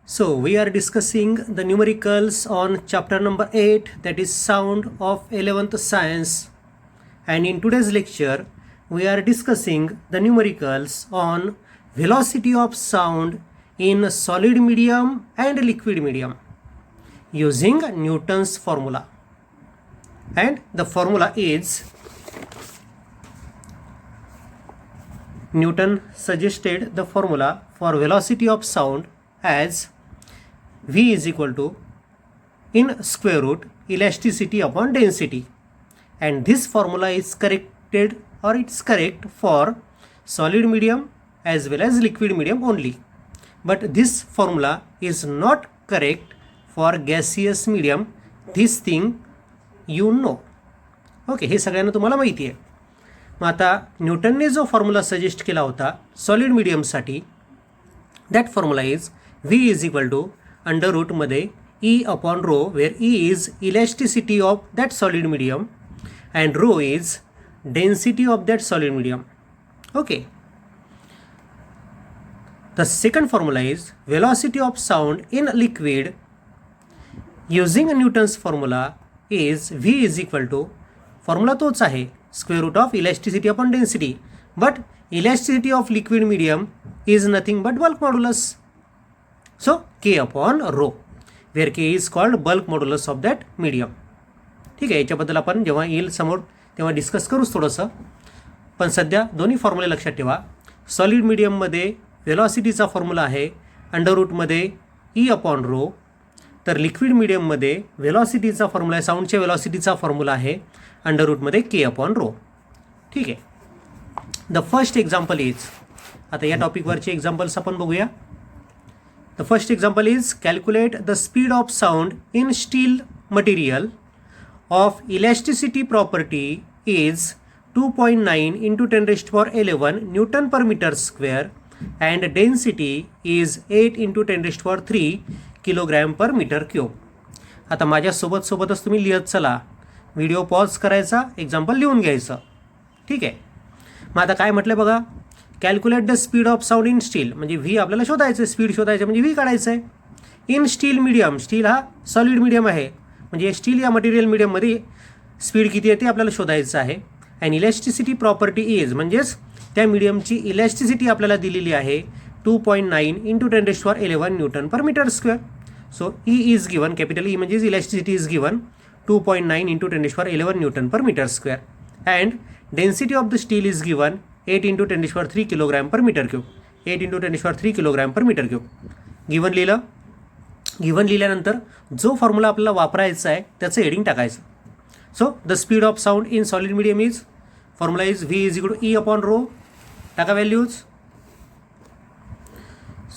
So we are discussing the numericals on chapter number 8, that is sound of 11th science, and in today's lecture we are discussing the numericals on velocity of sound in solid medium and liquid medium using Newton's formula, and the formula is Newton suggested the formula for velocity of sound as V is equal to in square root elasticity upon density, and this formula is corrected or it's correct for solid medium as well as liquid medium only, but this formula is not correct for gaseous medium. This thing you know. Okay, हे सगळ्यांना तुम्हाला माहिती आहे. मग आता न्यूटनने जो formula suggest केला होता सॉलिड मिडियमसाठी, that formula is V is equal to under रूटमध्ये E upon rho, where E is elasticity of that solid medium and rho is density of that solid medium. Okay, the second formula is velocity of sound in liquid using Newton's formula is V is equal to, formula तोच आहे, square root of elasticity upon density, but elasticity of liquid medium is nothing but bulk modulus. So K upon rho, where K is called bulk modulus of that medium. ठीक आहे, याच्याबद्दल आपण जेव्हा येईल समोर तेव्हा डिस्कस करूच थोडंसं, पण सध्या दोन्ही फॉर्म्युले लक्षात ठेवा. सॉलिड मिडियममध्ये वेलॉसिटीचा फॉर्म्युला आहे अंडर रूटमध्ये ई अपॉन रो, तर लिक्विड मिडियममध्ये वेलॉसिटीचा फॉर्म्युला आहे, साऊंडच्या वेलॉसिटीचा फॉर्म्युला आहे अंडर रूटमध्ये के अपॉन रो. ठीक आहे, द फर्स्ट एक्झाम्पल इज, आता या टॉपिकवरचे एक्झाम्पल्स आपण बघूया. The first example is calculate the speed of sound in steel material of elasticity property is 2.9 into 10⁻11 newton per metre square and density is 8 into 10⁻3 kilogram per metre cube. आता माझ्यासोबतच तुम्ही लिहत चला, video pause करायचा, example लिहून घ्यायचं. ठीक आहे, मग आता काय म्हटलं बघा, calculate the speed of sound in steel, म्हणजे व्ही आपल्याला शोधायचं आहे, स्पीड शोधायचं म्हणजे व्ही काढायचं आहे. इन स्टील मिडियम, स्टील हा सॉलिड मिडियम आहे, म्हणजे स्टील या मटेरियल मिडियममध्ये स्पीड किती आहे ते आपल्याला शोधायचं आहे. अँड इलॅस्टिसिटी प्रॉपर्टी इज, म्हणजेच त्या मिडियमची इलॅस्टिसिटी आपल्याला दिलेली आहे 2.9 into 10⁻11 newton per metre square. So E is given, capital E म्हणजेच elasticity is given 2.9 into 10⁻11 newton per metre square, and density of the steel is given 8 into 10⁻3 kilogram per metre cube. 8 into 10⁻3 kilogram per metre cube given लिहिलं. Given लिहिल्यानंतर जो formula आपल्याला वापरायचा आहे त्याचं heading टाकायचं. So the speed of sound in solid medium is, formula is V is equal to E upon rho, टाका values.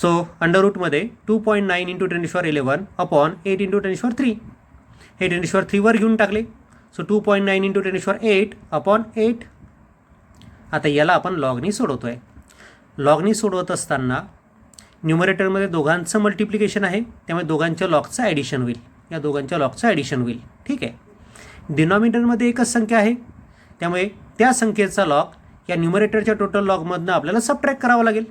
So under रूटमध्ये 2.9 इंटू 10⁻11 अपॉन 8 इंटू 10⁻3, हे 10⁻3 वर घेऊन टाकले. So 2.9 into 10⁻8 upon 8. आता याला आपण लॉगनी सोडवतो आहे. लॉगनी सोडवत असताना न्युमरेटरमध्ये दोघांचं मल्टिप्लिकेशन आहे, त्यामुळे दोघांच्या लॉगचं ॲडिशन होईल, या दोघांच्या लॉगचं ॲडिशन होईल. ठीक आहे, डिनॉमिनेटरमध्ये एकच संख्या आहे, त्यामुळे त्या संख्येचा लॉग या न्युमरेटरच्या टोटल लॉगमधनं आपल्याला सबट्रॅक्ट करावा लागेल.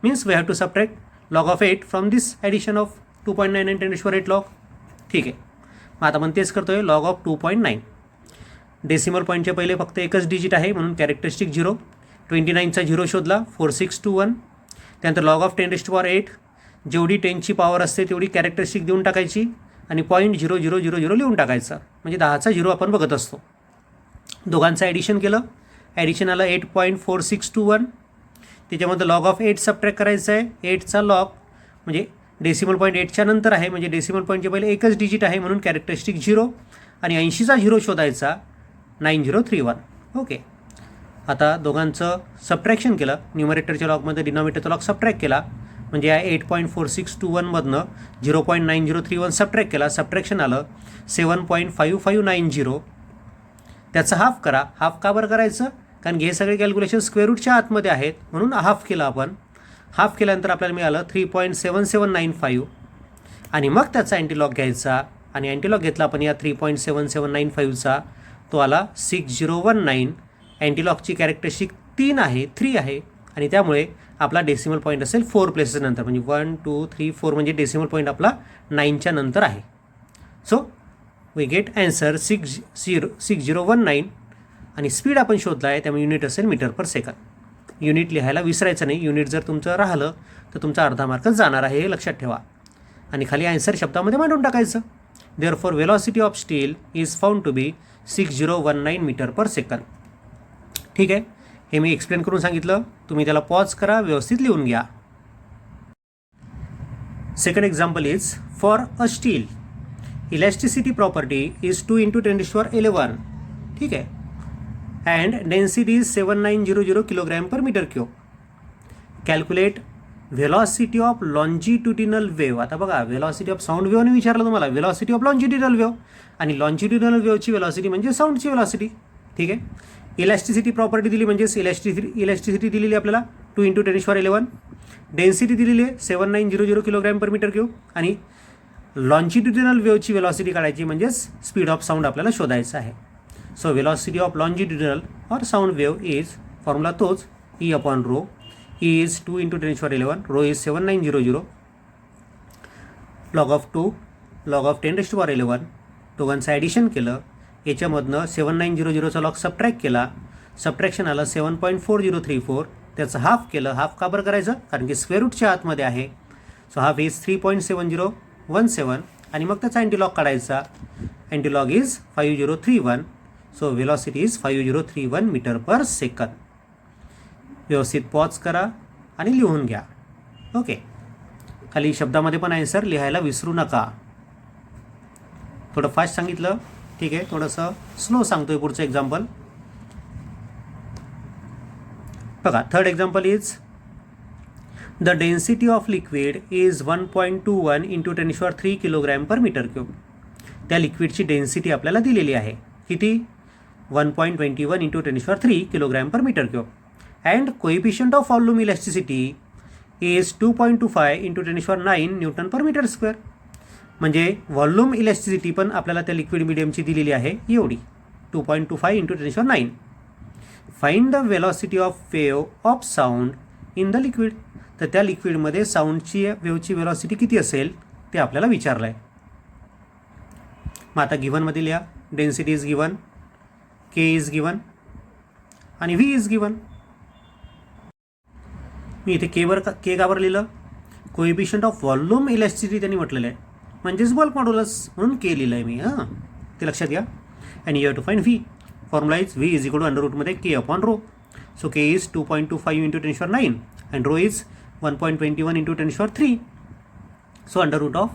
Means we have to subtract log of 8 from this addition of 2.9 and 10⁻8 log. ठीक आहे, मग आता आपण तेच करतो आहे, लॉग ऑफ 2.9. डेसिमल पॉईंटच्या पहिले फक्त एकच डिजिट आहे म्हणून कॅरेक्टरिस्टिक 0. 29चा 0 शोधला, 4621. त्यानंतर लॉग ऑफ 10⁻8, जेवढी 10ची पॉवर असते तेवढी कॅरेक्टरिस्टिक देऊन टाकायची आणि 0.0000 लिहून टाकायचा, म्हणजे 10चा 0 आपण बघत असतो. दोघांचं ॲडिशन केलं, ॲडिशन आलं 8.4621. त्याच्यामध्ये लॉग ऑफ 8 सबट्रॅक्ट करायचं आहे. 8चा लॉग म्हणजे डेसिमल पॉईंट 8च्या नंतर आहे, म्हणजे डेसिमल पॉईंटच्या पहिले एकच डिजिट आहे म्हणून कॅरेक्टरिस्टिक 0, आणि 80चा 0 शोधायचा 9031. ओके, आता दोघांचं सबट्रॅक्शन केलं, न्युमरेटरच्या लॉगमध्ये डिनॉमिनेटरचा लॉग सबट्रॅक्ट केला, म्हणजे या 8.4621मधनं 0.9031 सबट्रॅक्ट केला, सबट्रॅक्शन आलं 7.5590. त्याचं हाफ करा. हाफ का बरं करायचं, कारण हे सगळे कॅल्क्युलेशन स्क्वेअर रूटच्या आतमध्ये आहेत म्हणून हाफ केला आपण. हाफ केल्यानंतर आपल्याला मिळालं 3.7795, आणि मग त्याचा अँटीलॉग घ्यायचा, आणि अँटीलॉग घेतला आपण या 3.7795चा, तो आला 6019. अँटीलॉगची कॅरेक्टरिस्टिक 3 आहे, आणि त्यामुळे आपला डेसिमल पॉईंट असेल 4 प्लेसेस नंतर, म्हणजे 1 2 3 4 म्हणजे डेसिमल पॉईंट आपला 9च्या नंतर आहे. सो वी गेट ॲन्सर 6019 आणि स्पीड आपण शोधला आहे त्यामुळे युनिट असेल मीटर पर सेकंद. युनिट लिहायला विसरायचं नाही, युनिट जर तुमचं राहिलं तर तुमचा अर्धा मार्कच जाणार आहे हे लक्षात ठेवा. आणि खाली ॲन्सर शब्दामध्ये मांडून टाकायचं. Therefore velocity of steel is found to be 6019 metre per second. ठीक आहे, हे मी एक्सप्लेन करून सांगितलं, तुम्ही त्याला पॉज करा, व्यवस्थित लिहून घ्या. Second example is for a steel elasticity property is 2 × 10⁻11. ठीक आहे, and density is 7900 kilogram per metre cube. Calculate velocity of longitudinal wave. आता बघा, व्हेलॉसिटी ऑफ साऊंड वेव्हने विचारलं तुम्हाला, व्हेलॉसिटी ऑफ लॉन्जिट्युडिनल वेव्ह, आणि लॉन्जिट्युडिनल वेव्हची व्हेलॉसिटी म्हणजे साऊंडची व्हेलॉसिटी. ठीक आहे, इलॅस्टिसिटी प्रॉपर्टी दिली म्हणजेच इलॅस्टिसिटी दिलेली आपल्याला 2 × 10⁻11. डेन्सिटी दिलेली आहे 7900 किलोग्रॅम पर मीटर क्यूब, आणि लॉन्जिट्युडिनल वेव्हची व्हेलॉसिटी काढायची म्हणजेच स्पीड ऑफ साऊंड आपल्याला शोधायचं आहे. So velocity of longitudinal or sound wave is, formula तोच, E/ρ. E is 2 × 10⁻11, ρ is 7900, log of 2, log of 10⁻11. दोघांचं ॲडिशन केलं, याच्यामधनं 7900चा लॉग सबट्रॅक्ट केला, सबट्रॅक्शन आलं 7.4034, त्याचं हाफ केलं. हाफ का बरं करायचं, कारण की स्क्वेअर रूटच्या आतमध्ये आहे. सो हाफ इज 3.7017, आणि मग त्याचा अँटीलॉग काढायचा. Antilog is 5031. So velocity is 5031 metre per second. व्यवस्थित पॉज करा आणि लिहून घ्या. ओके, खाली शब्दामध्ये पण ॲन्सर लिहायला विसरू नका. थोडं फास्ट सांगितलं, ठीक आहे, थोडंसं स्लो सांगतोय पुढचं एक्झाम्पल. बघा, third example is the density of liquid is 1.21 × 10⁻³ kilogram per metre cube. त्या लिक्विडची डेन्सिटी आपल्याला दिलेली आहे, किती, 1.21 × 10⁻³ kilogram per metre cube. And coefficient of volume elasticity is 2.25 × 10⁹ newton per metre square. म्हणजे व्हॉल्यूम इलॅस्टिसिटी पण आपल्याला त्या लिक्विड मिडियमची दिलेली आहे एवढी, 2.25 × 10⁻. Find the velocity of wave of sound in the liquid. तर त्या लिक्विडमध्ये साऊंडची वेव्हची व्हेलॉसिटी किती असेल ते आपल्याला विचारलं आहे. मग आता गिव्हनमध्ये लिहा, density is given, K is given, आणि व्ही इज गिव्हन. मी इथे के का बरं लिहिलं, कोएफिशियंट ऑफ व्हॉल्यूम इलॅस्टिसिटी त्यांनी म्हटलेलं आहे, म्हणजेच बल्क मॉड्युलस म्हणून के लिहिलं आहे मी. हां, ते लक्षात घ्या. And you have to find V. Formula is V is equal to अंडररूटमध्ये K/ρ. So K is 2.25 × 10⁻⁹ and ρ is 1.21 × 10⁻³. So under root of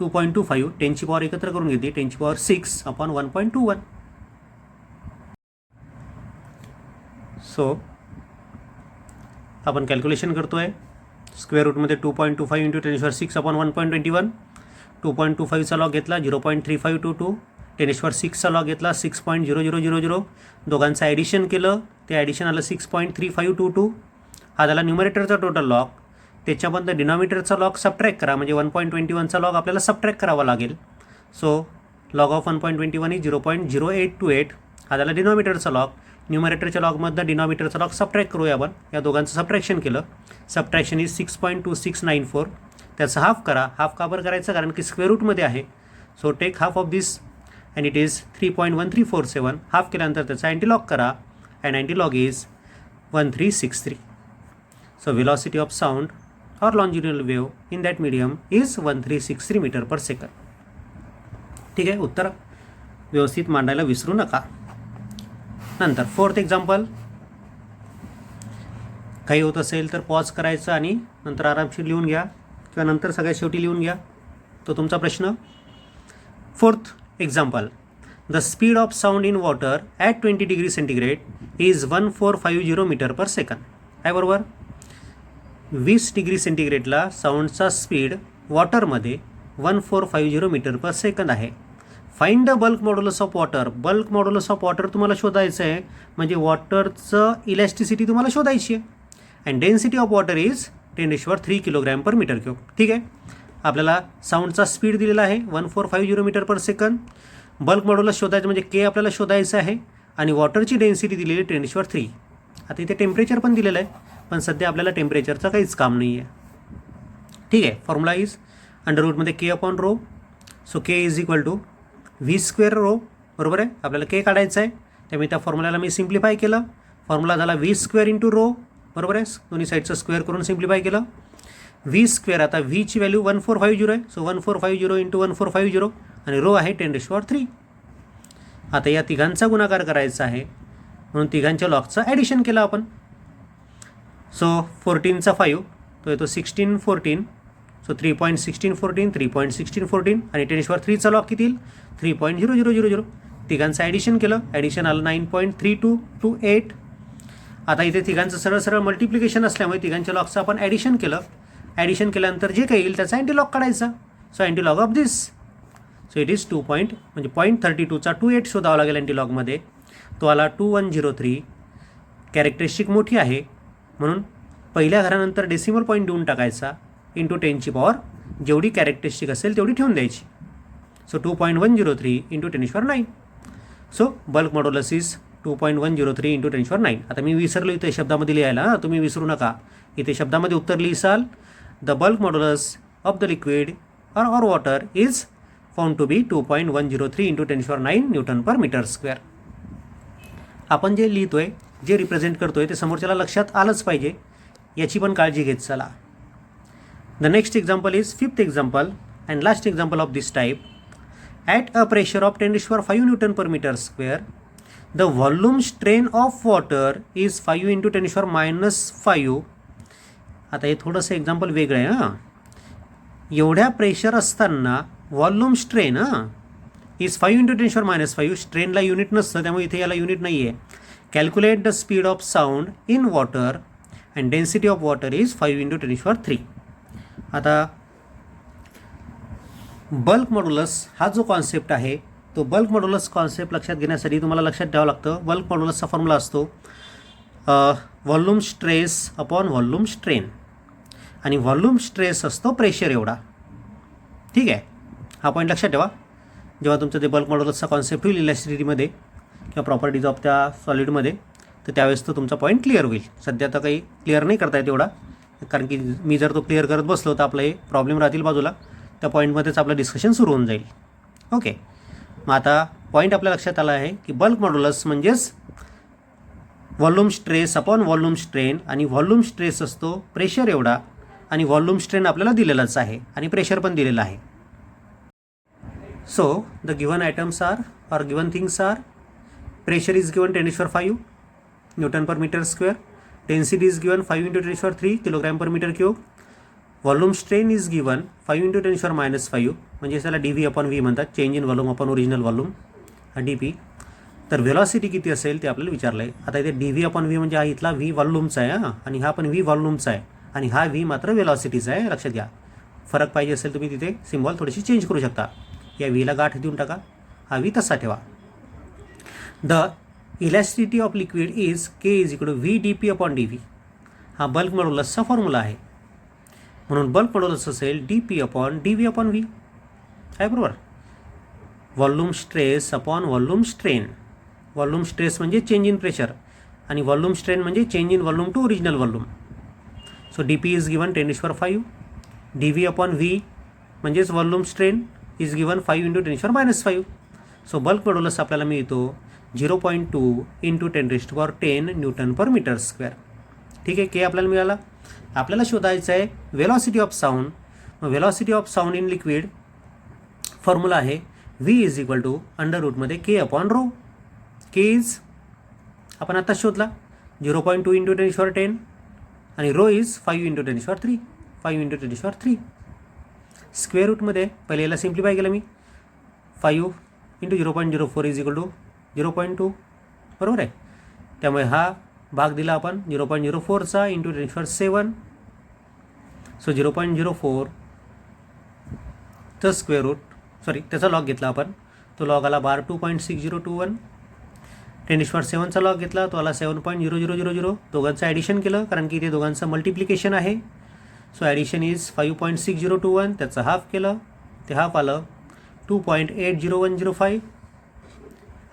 2.25, 10ची पॉवर एकत्र करून घेतली, 10⁻6/1.21. सो आपण कॅल्क्युलेशन करतो आहे. स्क्वेअर रूटमध्ये 2.25 × 10⁻6/1.21. 2.25चा लॉग घेतला 0.3522, 10⁻6चा लॉग घेतला 6.0000. दोघांचं ॲडिशन केलं, ते ॲडिशन आलं 6.3522. हा झाला न्यूमरेटरचा टोटल लॉग. त्याच्यामधनं डिनॉमिनेटरचा लॉग सबट्रॅक्ट करा, म्हणजे 1.21चा लॉग आपल्याला सबट्रॅक्ट करावा लागेल. So log of 1.21 is 0.0828. हा झाला डिनॉमिनेटरचा लॉग. न्यूमरेटरच्या लॉगमधनं डिनॉमिनेटरचा लॉग सबट्रॅक्ट करूया आपण. या दोघांचं सबट्रॅक्शन केलं, सबट्रॅक्शन इज 6.2694. त्याचं हाफ करा. हाफ का बरं करायचं, कारण की स्क्वेअर रूटमध्ये आहे. So take half of this and it is 3.1347. Half केल्यानंतर त्याचा अँटीलॉग करा, and antilog is 1363. So velocity of sound or longitudinal wave in that medium is 1363 metre per second. ठीक आहे, उत्तर व्यवस्थित मांडायला विसरू नका. नंतर फोर्थ एक्झाम्पल. काही होत असेल तर पॉज करायचं आणि नंतर आरामशीर लिहून घ्या, किंवा नंतर सगळ्यात शेवटी लिहून घ्या, तो तुमचा प्रश्न. Fourth example. The speed of sound in water at 20 degree centigrade is 1450 metre per second. काय बरोबर, 20 डिग्री सेंटीग्रेडला साऊंडचा स्पीड वॉटरमध्ये 1450 मीटर पर सेकंद आहे. Find the bulk modulus of water. Bulk modulus of water तुम्हाला शोधायचं आहे, म्हणजे वॉटरचं इलॅस्टिसिटी तुम्हाला शोधायची आहे. And density of water is 10⁻³ kilogram per metre cube. ठीक आहे, आपल्याला साऊंडचा स्पीड दिलेला आहे 1450 metre per second. Bulk modulus शोधायचं म्हणजे के आपल्याला शोधायचं आहे, आणि वॉटरची डेन्सिटी दिलेली 10⁻³. आता इथे टेम्परेचर पण दिलेलं आहे, पण सध्या आपल्याला टेम्परेचरचं काहीच काम नाही आहे. ठीक आहे. फॉर्म्युला इज अंडर रूटमध्ये K upon rho. So K is equal to V square rho. बरोबर आहे. आपल्याला के काढायचं आहे, त्यामुळे त्या फॉर्म्युल्याला मी सिम्प्लिफाय केलं. फॉर्म्युला झाला व्ही स्क्वेअर इंटू रो. बरोबर आहे. दोन्ही साईडचं स्क्वेअर करून सिम्प्लिफाय केलं. व्ही स्क्वेअर, आता व्हीची व्हॅल्यू 1450 आहे. सो 1450 इंटू 1450 आणि रो आहे 10⁻³ आता या तिघांचा गुणाकार करायचा आहे, म्हणून तिघांच्या लॉगचं ॲडिशन केलं आपण. सो 14चा 5 तो येतो 1614. सो 3.1614 3.1614 आणि 10⁻³ लॉग किती येईल 3.0000. तिघांचं ॲडिशन केलं, ॲडिशन आलं 9.3228. आता इथे तिघांचं सरळ सरळ मल्टिप्लिकेशन असल्यामुळे तिघांच्या लॉगचं आपण ॲडिशन केलं. ॲडिशन केल्यानंतर जे काही येईल त्याचा अँटीलॉग काढायचा. So antilog of this, so it is 0.32चा 28 शोधावा लागेल अँटीलॉगमध्ये. तो आला 2103. कॅरेक्टरिस्टिक मोठी आहे म्हणून पहिल्या घरानंतर डेसिमल पॉईंट देऊन टाकायचा. इंटू 10ची पॉवर जेवढी कॅरेक्टरिस्टिक असेल तेवढी ठेवून द्यायची. So 2.103 into 10⁹. So bulk modulus is 2.103 into 10⁹. आता मी विसरलो इथे शब्दामध्ये लिहायला, तुम्ही विसरू नका. इथे शब्दामध्ये उत्तर लिहिसाल the bulk modulus of the liquid or water is found to be 2.103 into 10⁹ newton per metre square. आपण जे लिहितोय, जे रिप्रेझेंट करतोय ते समोरच्याला लक्षात आलंच पाहिजे, याची पण काळजी घेत चला. The next example is 5th example and last example of this type. At a pressure of 10⁵ newton per metre square the volume strain of water is 5 into 10⁻⁵. आता हे थोडंसं एक्झाम्पल वेगळं आहे. हां, एवढ्या प्रेशर असताना व्हॉल्यूम स्ट्रेन इज 5 इंटू 10⁻⁵. स्ट्रेनला unit नसतं त्यामुळे इथे याला युनिट नाही आहे. Calculate the speed of sound in water and density of water is 5 into 10⁻³. आता बल्क मॉड्युलस हा जो कॉन्सेप्ट आहे तो बल्क मॉड्युलस कॉन्सेप्ट लक्षात घेण्यासाठी तुम्हाला लक्षात ठेवावं लागतं. बल्क मॉड्युलसचा फॉर्म्युला असतो volume stress upon volume strain, आणि व्हॉल्यूम स्ट्रेस असतो प्रेशर एवढा. ठीक आहे, हा पॉईंट लक्षात ठेवा. जेव्हा तुमचं ते बल्क मॉड्युलसचा कॉन्सेप्ट होईल इलॅस्टिसिटीमध्ये किंवा प्रॉपर्टीज ऑफ त्या सॉलिडमध्ये, तर त्यावेळेस तो तुमचा पॉईंट क्लिअर होईल. सध्या तर काही क्लिअर नाही करता येत एवढा, कारण की मी जर तो क्लिअर करत बसलो तर आपलं हे प्रॉब्लेम राहतील बाजूला. त्या पॉईंटमध्येच आपलं डिस्कशन सुरू होऊन जाईल. ओके, मग आता पॉईंट आपल्या लक्षात आला आहे की बल्क मॉड्युलस म्हणजेच volume stress upon volume strain, आणि व्हॉल्यूम स्ट्रेस असतो प्रेशर एवढा आणि व्हॉल्यूम स्ट्रेन आपल्याला दिलेलाच आहे आणि प्रेशर पण दिलेलं आहे. So the given items are or given things are pressure is given 10⁵ newton per metre square. Density is given 5 into 10⁻³ kilogram per metre cube. Volume strain is given 5 into 10⁻⁵, म्हणजे त्याला DV upon V म्हणतात, change in volume upon original volume, हा DP. तर velocity किती असेल ते आपल्याला विचारलं आहे. आता इथे DV अपॉन V म्हणजे हा इथला V व्हॉल्यूमचा आहे, हां, आणि हा पण V व्हॉल्यूमचा आहे, आणि हा V मात्र व्हेलॉसिटीचा आहे. लक्षात घ्या, फरक पाहिजे असेल तुम्ही तिथे सिम्बॉल थोडीशी चेंज करू शकता. या Vला गाठ देऊन टाका, हा V तसा ठेवा. The elasticity of liquid is K is equal to V dP upon dV. हा बल्क मॉड्युलसचा फॉर्म्युला आहे, म्हणून बल्क मॉड्युलस असेल DP upon dV upon V आहे. बरोबर. Volume stress upon volume strain. Volume stress म्हणजे चेंज इन प्रेशर आणि volume strain म्हणजे change in volume to original volume. So DP is given 10⁵, dV upon V म्हणजेच volume strain is given 5 into 10⁻⁵. So bulk modulus आपल्याला मिळतो 0.2 into 10⁻10 newton per metre square. ठीक आहे, K आपल्याला मिळाला. आपल्याला शोधायचं आहे व्हेलॉसिटी ऑफ साऊंड. मग velocity of sound in liquid formula आहे V is equal to under रूटमध्ये K upon rho. K is आपण आता शोधला 0.2 इंटू 10⁻10 आणि rho is 5 into 10⁻³ 5 into 10⁻³ square रूटमध्ये पहिले याला सिम्प्लिफाय केलं मी. 5 इंटू 0.04 इज इक्वल टू 0.2. बरोबर आहे. त्यामुळे हा भाग दिला आपण 0.04चा इंटू 10⁻7. सो 0.04 तर स्क्वेअर रूट, सॉरी त्याचा लॉग घेतला आपण, तो लॉग आला 2.6021. 10⁻7चा लॉग घेतला, तो आला 7.0000. दोघांचं ॲडिशन केलं कारण की ते दोघांचं मल्टिप्लिकेशन आहे. So addition is 5.6021. त्याचं हाफ केलं, ते हाफ आलं 2.80105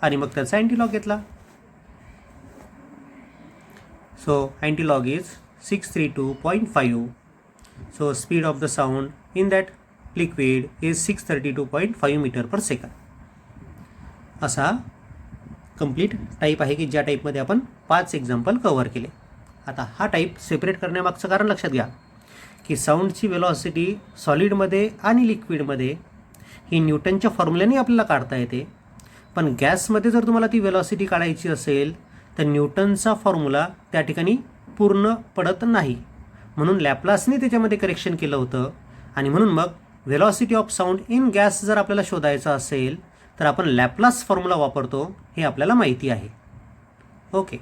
आणि मग त्याचा अँटीलॉग घेतला. So antilog is 632.5. So speed of the sound in that liquid is 632.5 meter per second. असा कंप्लीट टाईप आहे की ज्या टाईपमध्ये आपण 5 एक्झाम्पल कव्हर केले. आता हा टाईप सेपरेट करण्यामागचं कारण लक्षात घ्या की साऊंडची वेलॉसिटी सॉलिडमध्ये आणि लिक्विडमध्ये ही न्यूटनच्या फॉर्म्युल्याने आपल्याला काढता येते, पण गॅसमध्ये जर तुम्हाला ती वेलॉसिटी काढायची असेल तर न्यूटनचा फॉर्म्युला त्या ठिकाणी पूर्ण पडत नाही, म्हणून लॅप्लासने त्याच्यामध्ये करेक्शन केलं होतं. आणि म्हणून मग velocity of sound in gas जर आपल्याला शोधायचा असेल तर आपण लॅप्लास फॉर्म्युला वापरतो, हे आपल्याला माहिती आहे. ओके.